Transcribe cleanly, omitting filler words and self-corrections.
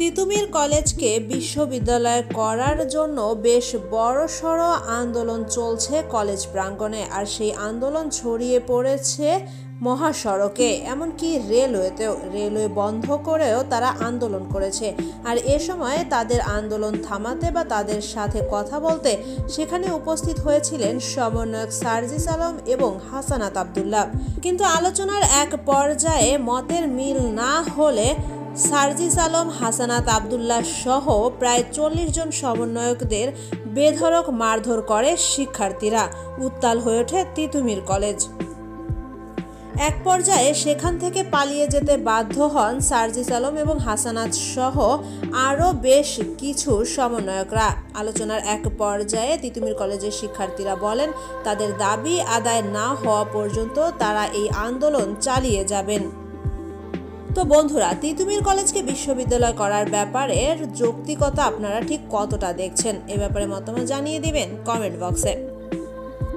তিতুমীর কলেজকে বিশ্ববিদ্যালয় করার জন্য বেশ বড়সড় আন্দোলন চলছে কলেজ প্রাঙ্গণে। আর সেই আন্দোলন ছড়িয়ে পড়েছে মহাসড়কে, এমনকি রেলওয়ে বন্ধ করেও তারা আন্দোলন করেছে। আর এ সময় তাদের আন্দোলন থামাতে বা তাদের সাথে কথা বলতে সেখানে উপস্থিত হয়েছিলেন সমন্বয়ক সার্জিস আলম এবং হাসানাত আব্দুল্লাহ। কিন্তু আলোচনার এক পর্যায়ে মতের মিল না হলে সার্জিস আলম, হাসানাত আব্দুল্লাহ সহ প্রায় 40 জন সমন্বয়কদের বেধড়ক মারধর করে শিক্ষার্থীরা। উত্তাল হয়ে ওঠে তিতুমীর কলেজ। এক পর্যায়ে সেখান থেকে পালিয়ে যেতে বাধ্য হন সার্জিস আলম এবং হাসানাত সহ আরও বেশ কিছু সমন্বয়করা। আলোচনার এক পর্যায়ে তিতুমীর কলেজের শিক্ষার্থীরা বলেন, তাদের দাবি আদায় না হওয়া পর্যন্ত তারা এই আন্দোলন চালিয়ে যাবেন। তো বন্ধুরা, তিতুমীর কলেজকে বিশ্ববিদ্যালয় করার ব্যাপারে যৌক্তিকতা আপনারা ঠিক কতটা দেখছেন, এ ব্যাপারে মতামত জানিয়ে দিবেন কমেন্ট বক্সে।